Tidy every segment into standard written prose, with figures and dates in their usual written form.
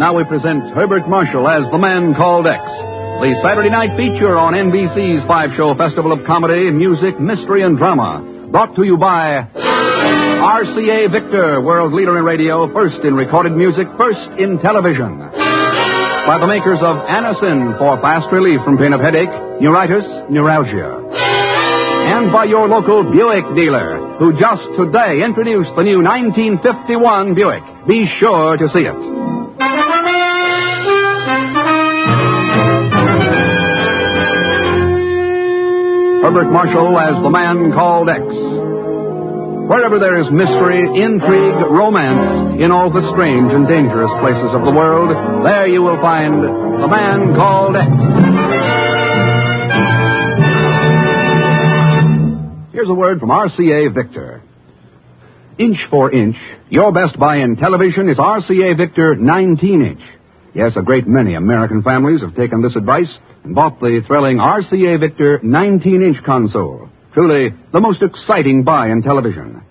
Now we present Herbert Marshall as The Man Called X, the Saturday night feature on NBC's five-show festival of comedy, music, mystery, and drama. Brought to you by RCA Victor, world leader in radio, first in recorded music, first in television. By the makers of Anacin for fast relief from pain of headache, neuritis, neuralgia. And by your local Buick dealer, who just today introduced the new 1951 Buick. Be sure to see it. Herbert Marshall as The Man Called X. Wherever there is mystery, intrigue, romance, in all the strange and dangerous places of the world, there you will find The Man Called X. Here's a word from RCA Victor. Inch for inch, your best buy in television is RCA Victor 19-inch. Yes, a great many American families have taken this advice and bought the thrilling RCA Victor 19-inch console. Truly, the most exciting buy in television.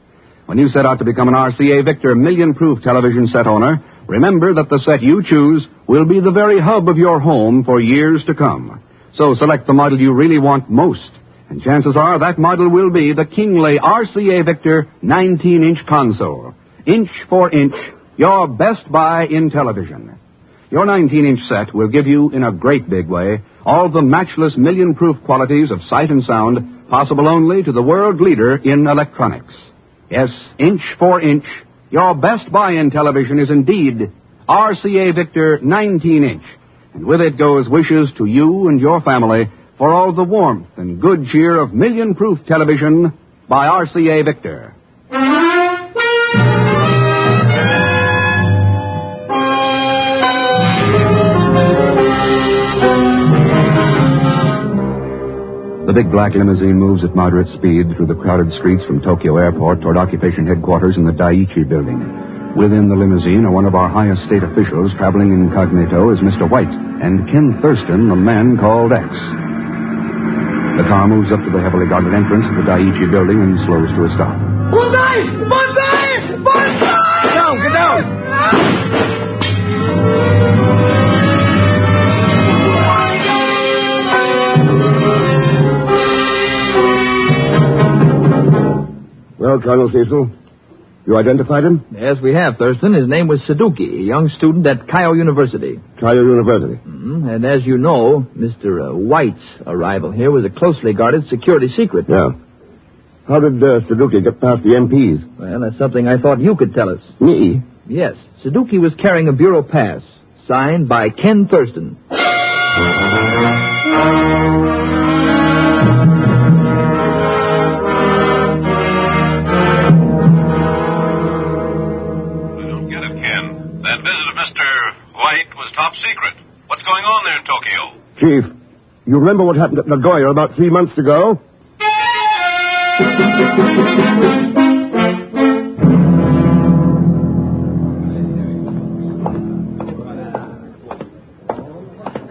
When you set out to become an RCA Victor million-proof television set owner, remember that the set you choose will be the very hub of your home for years to come. So select the model you really want most, and chances are that model will be the Kingley RCA Victor 19-inch console. Inch for inch, your best buy in television. Your 19-inch set will give you, in a great big way, all the matchless million-proof qualities of sight and sound possible only to the world leader in electronics. Yes, inch for inch, your best buy in television is indeed RCA Victor 19-inch. And with it goes wishes to you and your family for all the warmth and good cheer of million-proof television by RCA Victor. The big black limousine moves at moderate speed through the crowded streets from Tokyo Airport toward occupation headquarters in the Daiichi building. Within the limousine are one of our highest state officials traveling incognito is Mr. White and Ken Thurston, the Man Called X. The car moves up to the heavily guarded entrance of the Daiichi building and slows to a stop. Bonsai! Bonsai! Bonsai! Get down, get down! Well, Colonel Cecil, you identified him? Yes, we have, Thurston. His name was Suzuki, a young student at Keio University. Keio University? Mm-hmm. And as you know, Mr. White's arrival here was a closely guarded security secret. Yeah. How did Suzuki get past the MPs? Well, that's something I thought you could tell us. Me? Yes. Suzuki was carrying a bureau pass, signed by Ken Thurston. Top secret. What's going on there in Tokyo? Chief, you remember what happened at Nagoya about 3 months ago?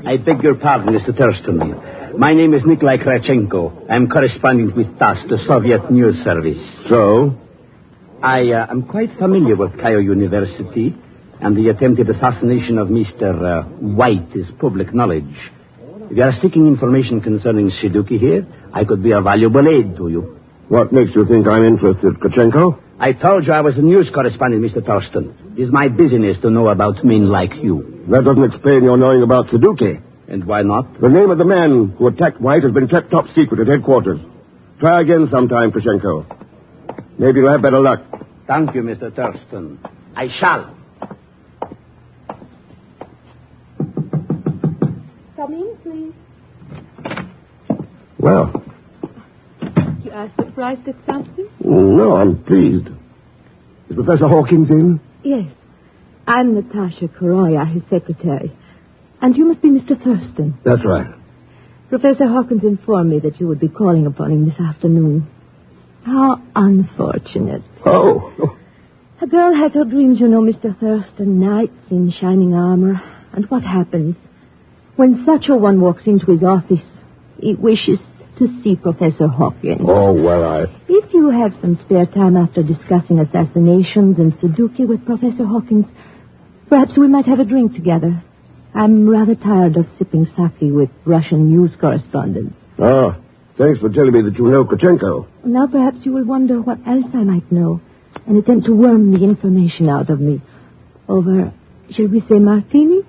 I beg your pardon, Mr. Thurston. My name is Nikolai Krachenko. I'm correspondent with TASS, the Soviet News Service. So? I am quite familiar with Keio University, and the attempted assassination of Mr. White is public knowledge. If you are seeking information concerning Suzuki here, I could be a valuable aid to you. What makes you think I'm interested, Krachenko? I told you I was a news correspondent, Mr. Thurston. It is my business to know about men like you. That doesn't explain your knowing about Suzuki. And why not? The name of the man who attacked White has been kept top secret at headquarters. Try again sometime, Krachenko. Maybe you'll have better luck. Thank you, Mr. Thurston. I shall. Come in, please. Well. You are surprised at something? No, I'm pleased. Is Professor Hawkins in? Yes. I'm Natasha Koroya, his secretary. And you must be Mr. Thurston. That's right. Professor Hawkins informed me that you would be calling upon him this afternoon. How unfortunate. Oh. A girl has her dreams, you know, Mr. Thurston. Knights in shining armor. And what happens? When such a one walks into his office, he wishes to see Professor Hawkins. Oh, well, If you have some spare time after discussing assassinations and Suzuki with Professor Hawkins, Perhaps we might have a drink together. I'm rather tired of sipping sake with Russian news correspondents. Ah, thanks for telling me that you know Krachenko. Now perhaps you will wonder what else I might know and attempt to worm the information out of me. Over, shall we say, martinis?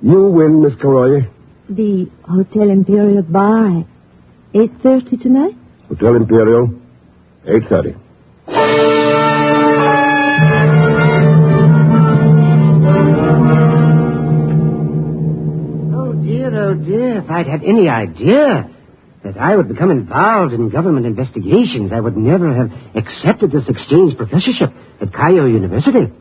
You win, Miss Karoye. The Hotel Imperial Bar at 8:30 tonight? Hotel Imperial, 8:30. Oh, dear, if I'd had any idea that I would become involved in government investigations, I would never have accepted this exchange professorship at Cairo University.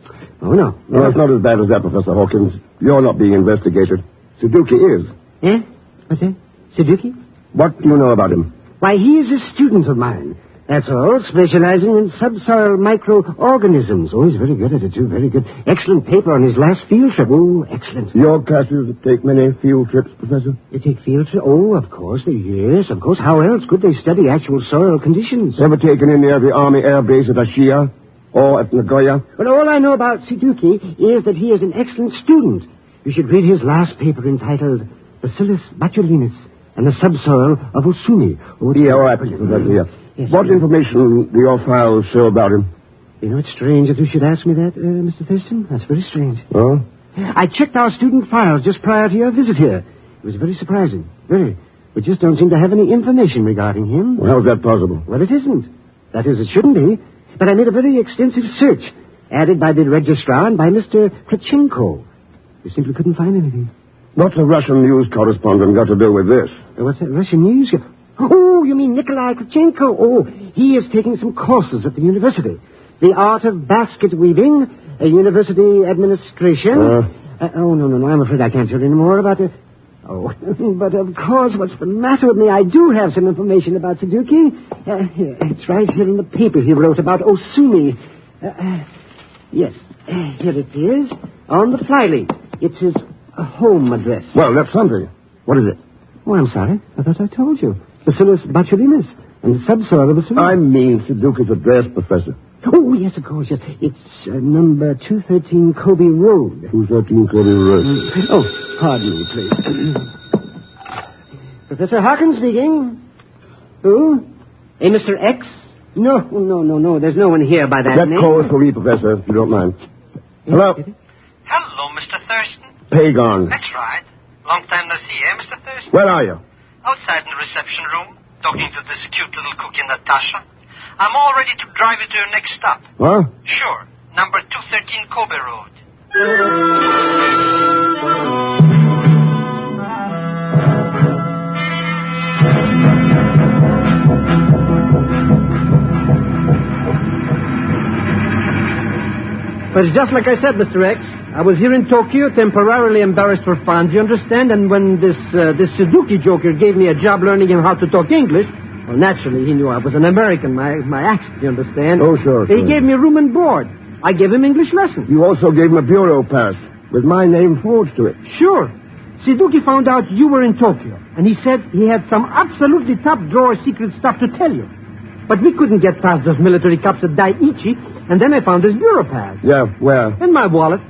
Oh, no. No, it's not as bad as that, Professor Hawkins. You're not being investigated. Suzuki is. Eh? What's that? Suzuki? What do you know about him? Why, he is a student of mine. That's all, specializing in subsoil microorganisms. Oh, he's very good at it, too, very good. Excellent paper on his last field trip. Oh, excellent. Your classes take many field trips, Professor? They take field trips? Oh, of course. Yes, of course. How else could they study actual soil conditions? Ever taken any of the Army Air Base at Ashia or at Nagoya? Well, all I know about Suzuki is that he is an excellent student. You should read his last paper entitled Bacillus botulinus and the Subsoil of Osumi. Oh, Yeah, all right, Professor, yeah. Yes, What sir. information do your files show about him? You know, it's strange that you should ask me that, Mr. Thurston. That's very strange. Oh? I checked our student files just prior to your visit here. It was very surprising. Very. We just don't seem to have any information regarding him. Well, how's that possible? Well, it isn't. That is, it shouldn't be. But I made a very extensive search, added by the registrar and by Mr. Krachenko. We simply couldn't find anything. What's a Russian news correspondent got to do with this? What's that, Russian news? Oh, you mean Nikolai Krachenko? Oh, he is taking some courses at the university. The art of basket weaving, a university administration. Oh, no, I'm afraid I can't tell you any more about it. Oh, but of course, what's the matter with me? I do have some information about Suzuki. Here, it's right here in the paper he wrote about Osumi. Yes, here it is, on the flyleaf. It's his home address. Well, that's something. What is it? Oh, I'm sorry. I thought I told you. Bacillus botulinus and the subsoil of Osumi. I mean Suzuki's address, Professor. Oh, yes, of course, yes. It's number 213 Kobe Road. 213 Kobe Road. Oh, pardon me, please. Professor Hawkins speaking. Who? A Mr. X? No. There's no one here by that That name. calls for me, Professor, if you don't mind. Hello? Hello, Mr. Thurston. Pagon. That's right. Long time no see, eh, Mr. Thurston? Where are you? Outside in the reception room, talking to this cute little cookie, Natasha. I'm all ready to drive you to your next stop. Huh? Sure. Number 213 Kobe Road. But it's just like I said, Mr. X. I was here in Tokyo, temporarily embarrassed for fun, do you understand? And when this Suzuki joker gave me a job learning him how to talk English, well, naturally, he knew I was an American, my accent, you understand? Oh, sure. He gave me room and board. I gave him English lessons. You also gave him a bureau pass with my name forged to it. Sure. Suzuki found out you were in Tokyo, and he said he had some absolutely top-drawer secret stuff to tell you. But we couldn't get past those military cops at Daiichi, and then I found his bureau pass. Yeah, where? In my wallet.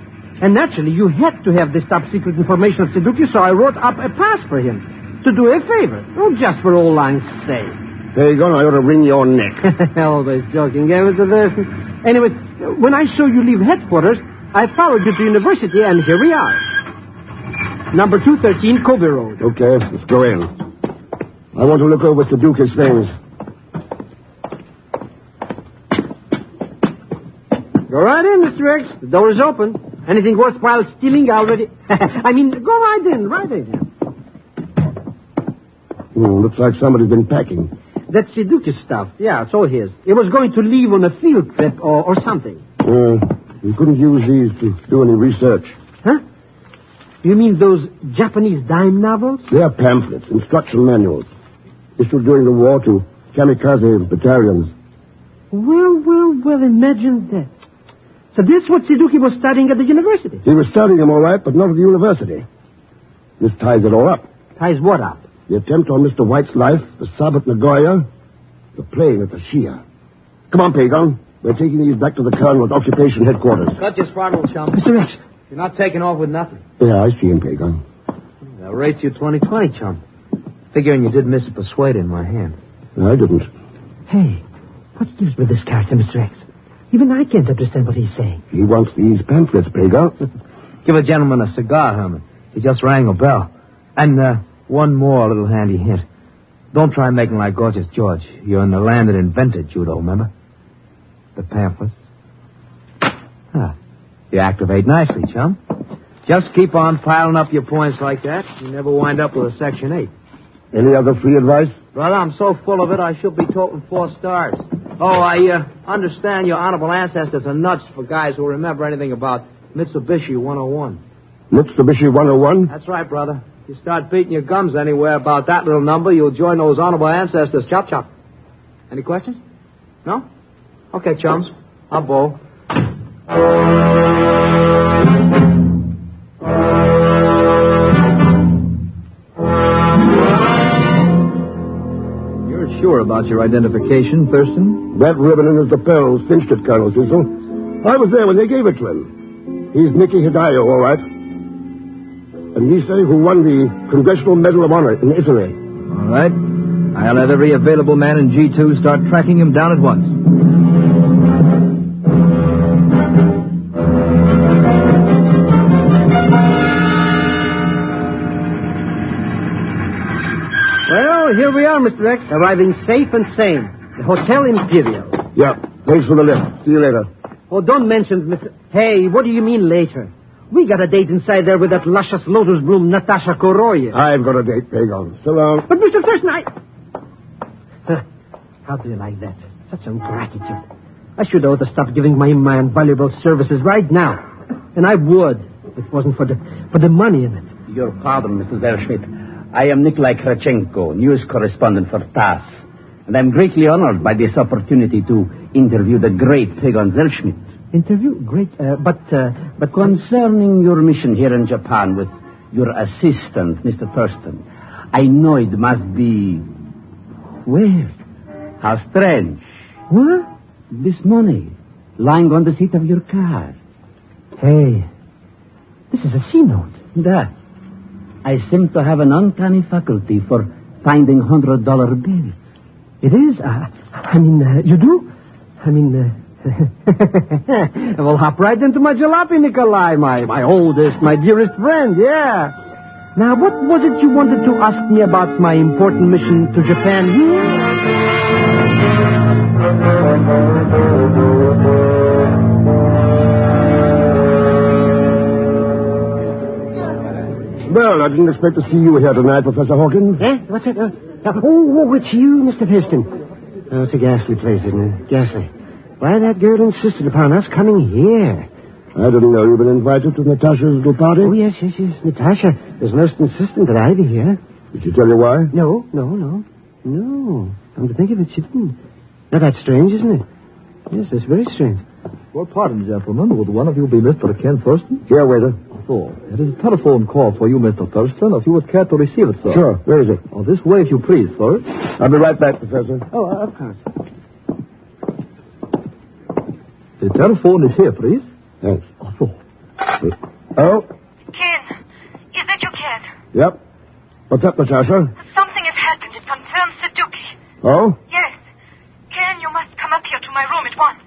And naturally, you had to have this top-secret information of Suzuki, so I wrote up a pass for him. To do a favor. Oh, just for old lang's sake. Pagon, I ought to wring your neck. Always joking, eh, Mr. Thurston? Anyways, when I saw you leave headquarters, I followed you to university, and here we are. Number 213, Kobe Road. Okay, let's go in. I want to look over Suzuki's things. Go right in, Mr. X. The door is open. Anything worthwhile stealing already... I mean, go right in, right in. Looks like somebody's been packing. That's Suzuki stuff. Yeah, it's all his. It was going to leave on a field trip or something. We couldn't use these to do any research. Huh? You mean those Japanese dime novels? They're pamphlets, instruction manuals, issued during the war to kamikaze battalions. Well, imagine that. So this is what Suzuki was studying at the university? He was studying them all right, but not at the university. This ties it all up. Ties what up? The attempt on Mr. White's life, the sub at Nagoya, the playing at the Shia. Come on, Pagon. We're taking these back to the Colonel's occupation headquarters. Cut your throttle, chum. Mr. X. You're not taking off with nothing. Yeah, I see him, Pagon. That rates you 20-20, chum. Figuring you did miss a persuade in my hand. I didn't. Hey, what's the deal with this character, Mr. X? Even I can't understand what he's saying. He wants these pamphlets, Pagon. Give a gentleman a cigar, Herman. He just rang a bell. And one more little handy hint. Don't try making like Gorgeous George. You're in the land that invented judo, remember? The pamphlets. You activate nicely, chum. Just keep on piling up your points like that. You never wind up with a Section 8. Any other free advice? Brother, I'm so full of it, I should be toting 4 stars. Oh, I understand your honorable ancestors are nuts for guys who remember anything about Mitsubishi 101. Mitsubishi 101? That's right, brother. If you start beating your gums anywhere about that little number, you'll join those honorable ancestors. Chop, chop. Any questions? No? Okay, chums. I'll bowl. You're sure about your identification, Thurston? That ribbon in his lapel cinched it, Colonel Cecil. I was there when they gave it to him. He's Nicky Hidayo, all right. And we say who won the Congressional Medal of Honor in Italy. All right. I'll have every available man in G2 start tracking him down at once. Well, here we are, Mr. X, arriving safe and sane. The Hotel Imperial. Yeah, thanks for the lift. See you later. Oh, don't mention, Mr. Hey, what do you mean later? We got a date inside there with that luscious lotus bloom Natasha Koroyev. I've got a date, Pagon. So long. But, Mr. Thurston, How do you like that? Such ingratitude. I should ought to stop giving my man valuable services right now. And I would, if it wasn't for the money in it. Your pardon, Mr. Zerschmidt. I am Nikolai Krachenko, news correspondent for TASS. And I'm greatly honored by this opportunity to interview the great Pagon Zerschmidt. Interview? Great. But concerning your mission here in Japan with your assistant, Mr. Thurston, I know it must be weird. How strange. What? This money lying on the seat of your car. Hey, this is a C-note. That. I seem to have an uncanny faculty for finding $100 bills. It is? You do? We'll hop right into my jalopy, Nikolai, my oldest, my dearest friend, yeah. Now, what was it you wanted to ask me about my important mission to Japan? Well, I didn't expect to see you here tonight, Professor Hawkins. What's it? It's you, Mr. Thurston. Oh, it's a ghastly place, isn't it? Ghastly. Why, that girl insisted upon us coming here. I didn't know you'd been invited to Natasha's little party. Oh, yes. Natasha was most insistent that I be here. Did she tell you why? No. Come to think of it, she didn't. Now, that's strange, isn't it? Yes, that's very strange. Well, pardon, gentlemen. Would one of you be Mr. Ken Thurston? Here, waiter. Oh, it is a telephone call for you, Mr. Thurston, if you would care to receive it, sir. Sure. Where is it? Oh, this way, if you please, sir. I'll be right back, Professor. Oh, of course. The telephone is here, please. Thanks. Oh. Oh? Ken, is that you, Ken? Yep. What's up, Natasha? Something has happened. It concerns Suzuki. Oh? Yes. Ken, you must come up here to my room at once.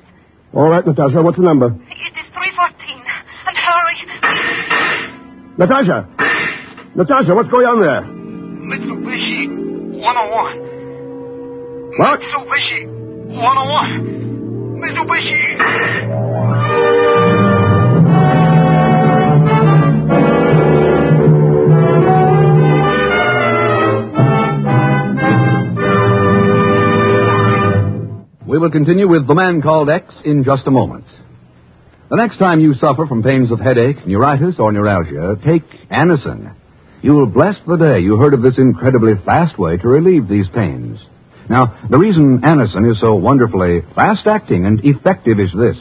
All right, Natasha. What's the number? It is 314. And hurry. Natasha! Natasha, what's going on there? Mitsubishi 101. What? Mitsubishi 101. Mitsubishi. We will continue with The Man Called X in just a moment. The next time you suffer from pains of headache, neuritis, or neuralgia, take Anacin. You will bless the day you heard of this incredibly fast way to relieve these pains. Now, the reason Anacin is so wonderfully fast-acting and effective is this.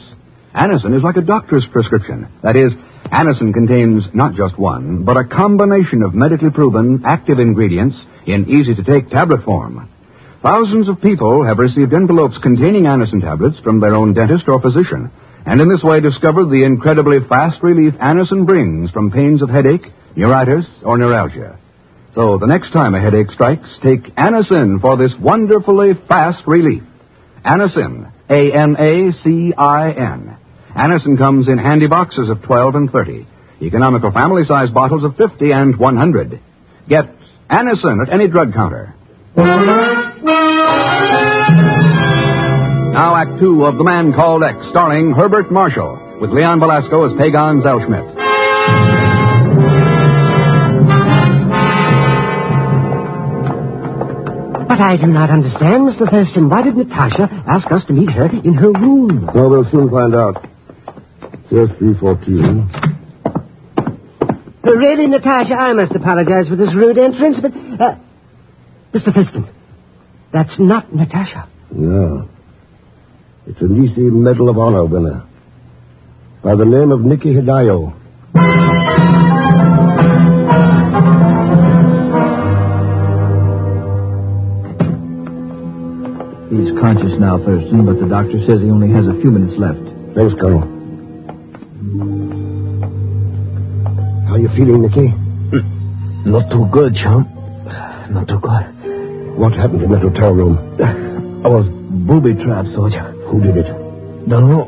Anacin is like a doctor's prescription. That is, Anacin contains not just one, but a combination of medically proven active ingredients in easy-to-take tablet form. thousands of people have received envelopes containing Anacin tablets from their own dentist or physician, and in this way discovered the incredibly fast relief Anacin brings from pains of headache, neuritis, or neuralgia. So the next time a headache strikes, take Anacin for this wonderfully fast relief. Anacin, Anacin. Anacin comes in handy boxes of 12 and 30, economical family-size bottles of 50 and 100. Get Anacin at any drug counter. Now Act Two of The Man Called X, starring Herbert Marshall, with Leon Velasco as Pagan Zellschmidt. But I do not understand, Mr. Thurston. Why did Natasha ask us to meet her in her room? Well, we'll soon find out. Here's 314. Really, Natasha, I must apologize for this rude entrance, but... Mr. Thurston, that's not Natasha. No. It's a Nisi Medal of Honor winner. By the name of Nikki Hidayo. He's conscious now, Thurston, but the doctor says he only has a few minutes left. Thanks, Colonel. How you feeling, Nikki? Not too good, chum. Not too good. What happened in that hotel room? I was booby-trapped, soldier. Who did it? Don't know.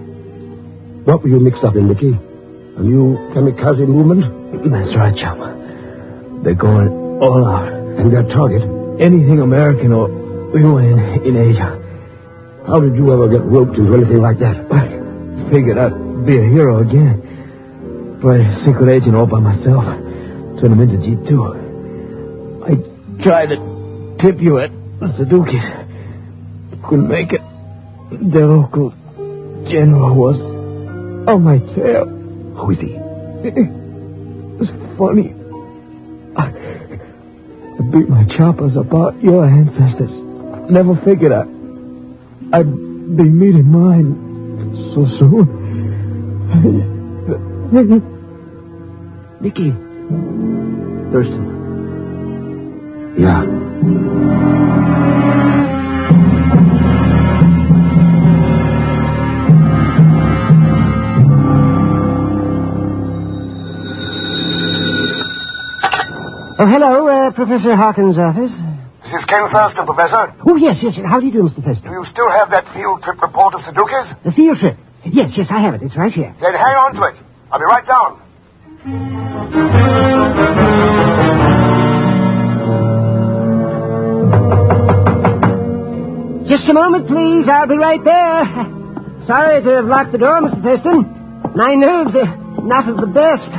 What were you mixed up in, Nikki? A new kamikaze movement? That's right, chum. They're going all out. And their target? Anything American or UN in Asia. How did you ever get roped into anything like that? I figured I'd be a hero again. Play a secret agent all by myself. Turn him into G2. I tried to tip you at the Sudokus. Couldn't make it. The local general was on my tail. Who is he? It's funny. I beat my choppers about your ancestors. Never figured I'd be meeting mine so soon. Nicky. Thurston. Yeah. Oh, hello, Professor Hawkins' office. This is Ken Thurston, Professor. Oh, yes. How do you do, Mr. Thurston? Do you still have that field trip report of Sudokus? The field trip? Yes, I have it. It's right here. Then hang on to it. I'll be right down. Just a moment, please. I'll be right there. Sorry to have locked the door, Mr. Thurston. My nerves are not of the best.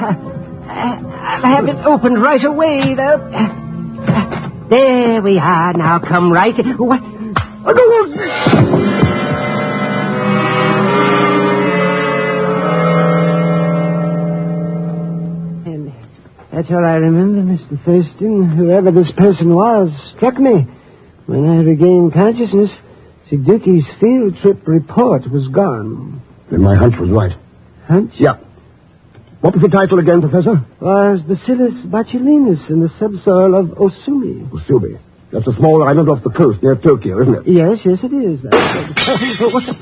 I'll have it opened right away, though. There we are. Now come right in. What? Oh, no. And that's all I remember, Mr. Thurston. Whoever this person was struck me. When I regained consciousness, Sudoku's field trip report was gone. Then my hunch was right. Hunch? Yeah. What was the title again, Professor? Was Bacillus botulinus in the subsoil of Osumi. Osumi. That's a small island off the coast near Tokyo, isn't it? Yes, it is. What the...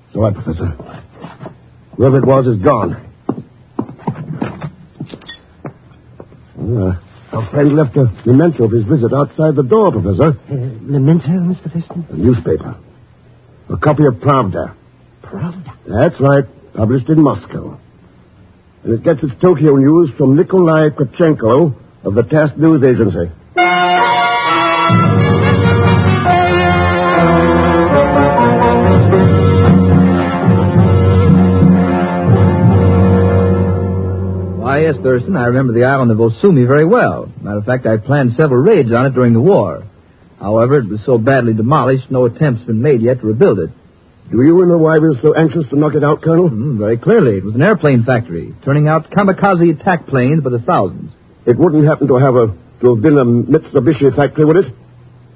It's all right, Professor. Whoever it was is gone. Our friend left a memento of his visit outside the door, Professor. Memento, Mr. Thurston? A newspaper. A copy of Pravda. Pravda? That's right. Published in Moscow. And it gets its Tokyo news from Nikolai Kravchenko of the TASS News Agency. Why, yes, Thurston, I remember the island of Osumi very well. Matter of fact, I planned several raids on it during the war. However, it was so badly demolished, no attempt's been made yet to rebuild it. Do you remember why we were so anxious to knock it out, Colonel? Very clearly. It was an airplane factory, turning out kamikaze attack planes by the thousands. It wouldn't happen to have been a Mitsubishi factory, would it?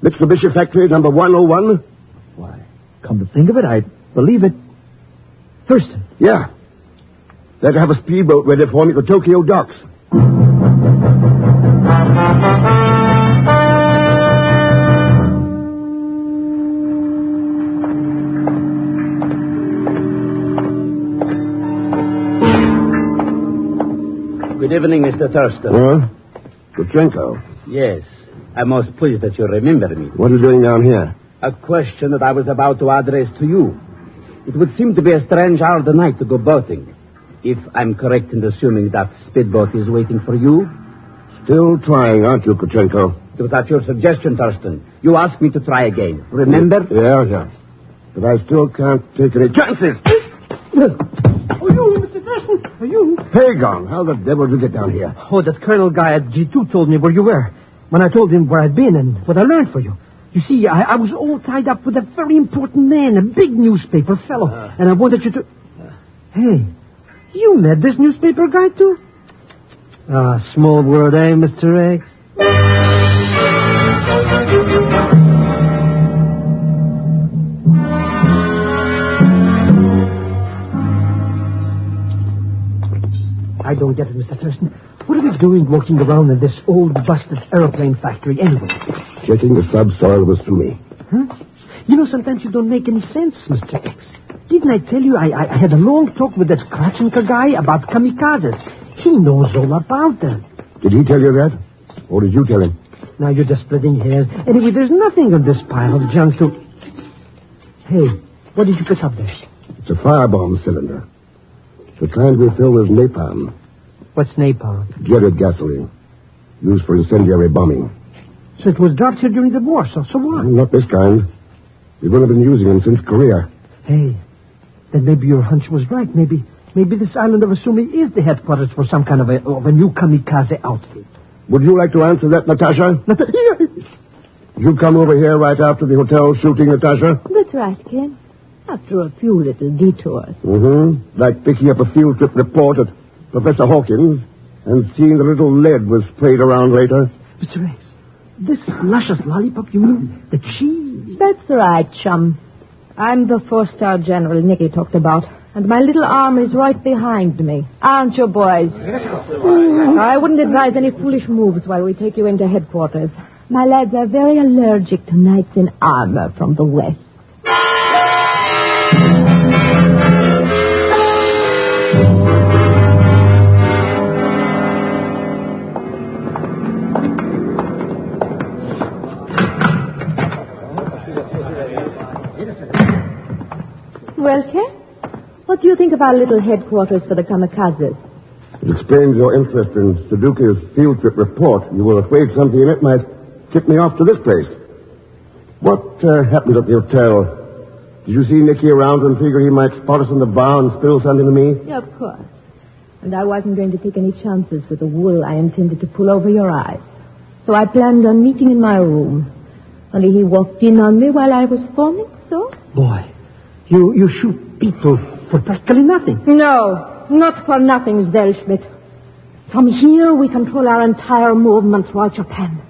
Mitsubishi factory number 101? Why, come to think of it, I believe it. Thurston. Yeah. They'd have a speedboat ready for me at the Tokyo docks. Good evening, Mr. Thurston. Huh? Kutchenko. Yes. I'm most pleased that you remember me. What are you doing down here? A question that I was about to address to you. It would seem to be a strange hour of the night to go boating. If I'm correct in assuming that speedboat is waiting for you. Still trying, aren't you, Kutchenko? It was at your suggestion, Thurston. You asked me to try again. Remember? Yeah. But I still can't take any chances. Oh, you, Mr. Thurston. Are you? Pagon, how the devil did you get down here? Oh, that colonel guy at G2 told me where you were. When I told him where I'd been and what I learned for you. You see, I was all tied up with a very important man, a big newspaper fellow. And I wanted you to... Hey, you met this newspaper guy, too? Small world, eh, Mr. X? I don't get it, Mr. Thurston. What are we doing walking around in this old, busted aeroplane factory anyway? Checking the subsoil of Sumi. Huh? You know, sometimes you don't make any sense, Mr. X. Didn't I tell you I had a long talk with that Krachenka guy about kamikazes? He knows all about them. Did he tell you that? Or did you tell him? Now you're just splitting hairs. Anyway, there's nothing on this pile of junk to... Hey, what did you pick up there? It's a firebomb cylinder. The kind we fill with napalm. What's napalm? Jetted gasoline. Used for incendiary bombing. So it was dropped here during the war, so what? Not this kind. We would have been using them since Korea. Hey, then maybe your hunch was right. Maybe this island of Asumi is the headquarters for some kind of a new kamikaze outfit. Would you like to answer that, Natasha? Did you come over here right after the hotel shooting, Natasha? That's right, Ken. After a few little detours. Mm-hmm. Like picking up a field trip report at Professor Hawkins and seeing the little lead was sprayed around later. Mr. X, this luscious lollipop, you mean the cheese? That's right, chum. I'm the four-star general Nicky talked about, and my little arm is right behind me. Aren't you, boys? I wouldn't advise any foolish moves while we take you into headquarters. My lads are very allergic to knights in armor from the west. Well, Ken, what do you think of our little headquarters for the kamikazes? It explains your interest in Suzuki's field trip report. You were afraid something in it might tip me off to this place. What happened at the hotel? Did you see Nicky around and figure he might spot us in the bar and spill something to me? Yeah, of course. And I wasn't going to take any chances with the wool I intended to pull over your eyes. So I planned on meeting in my room. Only he walked in on me while I was forming, so... Boy, you shoot people for practically nothing. No, not for nothing, Zellschmidt. From here, we control our entire movement throughout Japan.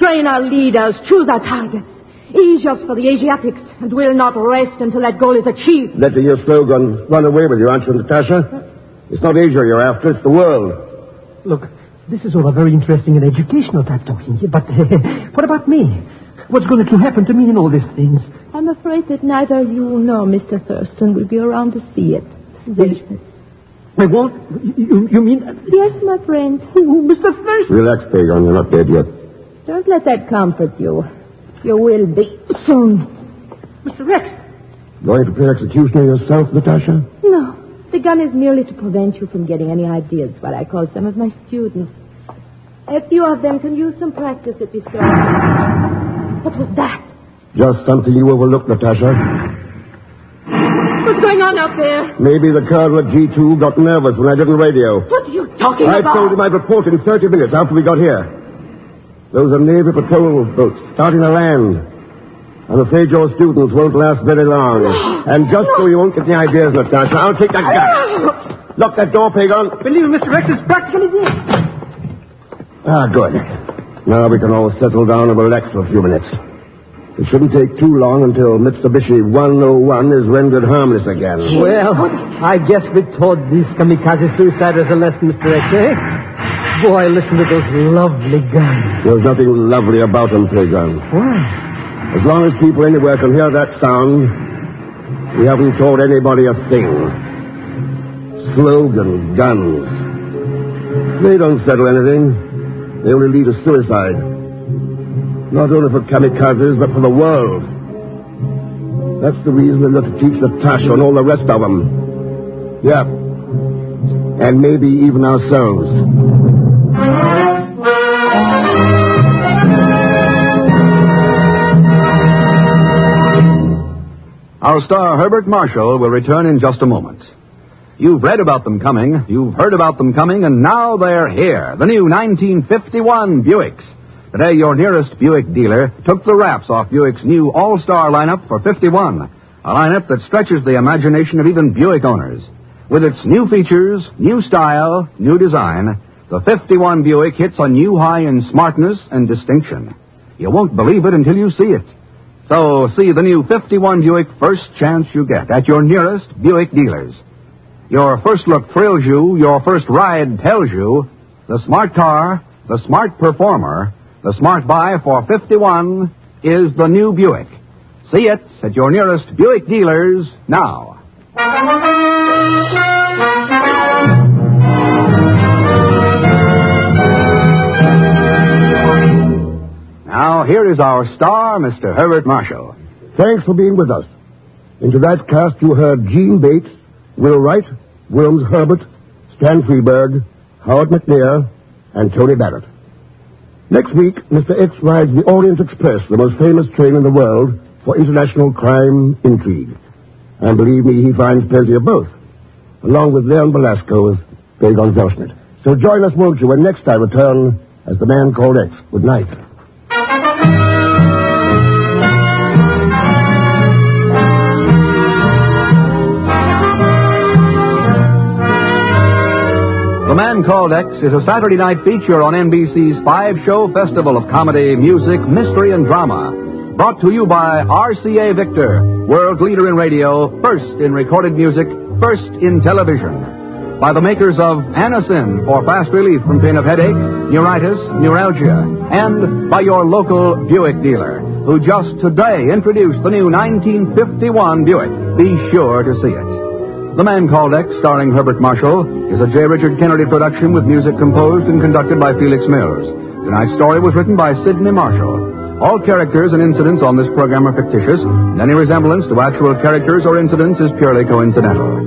Train our leaders, choose our targets. Ease us for the Asiatics, and we'll not rest until that goal is achieved. Letting your slogan run away with you, aren't you, Natasha? It's not Asia you're after, it's the world. Look, this is all a very interesting and educational type talking, but what about me? What's going to happen to me in all these things? I'm afraid that neither you nor Mr. Thurston will be around to see it. Zellschmidt. I won't? You mean... Yes, my friend. Mr. Thurston. Relax, Pagan, you're not dead yet. Don't let that comfort you. You will be soon. Mr. Rex. Going to play executioner yourself, Natasha? No. The gun is merely to prevent you from getting any ideas while I call some of my students. A few of them can use some practice at this time. What was that? Just something you overlooked, Natasha. What's going on up there? Maybe the colonel at G2 got nervous when I didn't radio. What are you talking I about? told him I'd report in 30 minutes after we got here. Those are Navy patrol boats starting to land. I'm afraid your students won't last very long. And just so you won't get the ideas, Natasha, I'll take that gun. Lock that door, Pagan. Believe me, Mr. Rex is practically dead. Ah, good. Now we can all settle down and relax for a few minutes. It shouldn't take too long until Mitsubishi 101 is rendered harmless again. Well, I guess we taught these kamikaze suiciders a lesson, Mr. X, eh? boy, listen to those lovely guns. There's nothing lovely about them, Playground. Why? As long as people anywhere can hear that sound, we haven't told anybody a thing. Slogans, guns. They don't settle anything. They only lead to suicide. Not only for kamikazes, but for the world. That's the reason we've got to teach Natasha and all the rest of them. Yeah. And maybe even ourselves. Our star, Herbert Marshall, will return in just a moment. You've read about them coming, you've heard about them coming, and now they're here. The new 1951 Buicks. Today, your nearest Buick dealer took the wraps off Buick's new all-star lineup for 51. A lineup that stretches the imagination of even Buick owners. With its new features, new style, new design, the 51 Buick hits a new high in smartness and distinction. You won't believe it until you see it. So see the new 51 Buick first chance you get at your nearest Buick dealers. Your first look thrills you, your first ride tells you, the smart car, the smart performer, the smart buy for 51 is the new Buick. See it at your nearest Buick dealers now. Now, here is our star, Mr. Herbert Marshall. Thanks for being with us. In tonight's cast, you heard Gene Bates, Will Wright, Wilms Herbert, Stan Freeberg, Howard McNair, and Tony Barrett. Next week, Mr. X rides the Orient Express, the most famous train in the world for international crime intrigue. And believe me, he finds plenty of both, along with Leon Velasco as Dagon Zelschmidt. So join us, won't you, when next I return as the Man Called X. Good night. The Man Called X is a Saturday night feature on NBC's 5-show festival of comedy, music, mystery, and drama. Brought to you by RCA Victor, world leader in radio, first in recorded music, first in television. By the makers of Anacin for fast relief from pain of headache, neuritis, neuralgia. And by your local Buick dealer, who just today introduced the new 1951 Buick. Be sure to see it. The Man Called X, starring Herbert Marshall, is a J. Richard Kennedy production with music composed and conducted by Felix Mills. Tonight's story was written by Sidney Marshall. All characters and incidents on this program are fictitious, and any resemblance to actual characters or incidents is purely coincidental.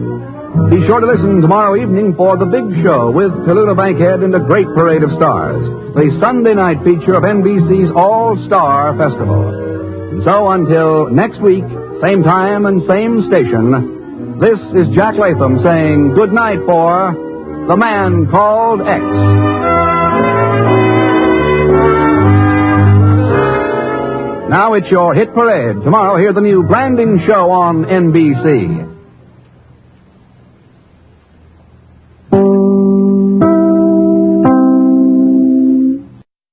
Be sure to listen tomorrow evening for The Big Show with Tallulah Bankhead and a great parade of stars, the Sunday night feature of NBC's All-Star Festival. And so until next week, same time and same station, this is Jack Latham saying good night for The Man Called X. Now it's your hit parade. Tomorrow, hear the new branding show on NBC.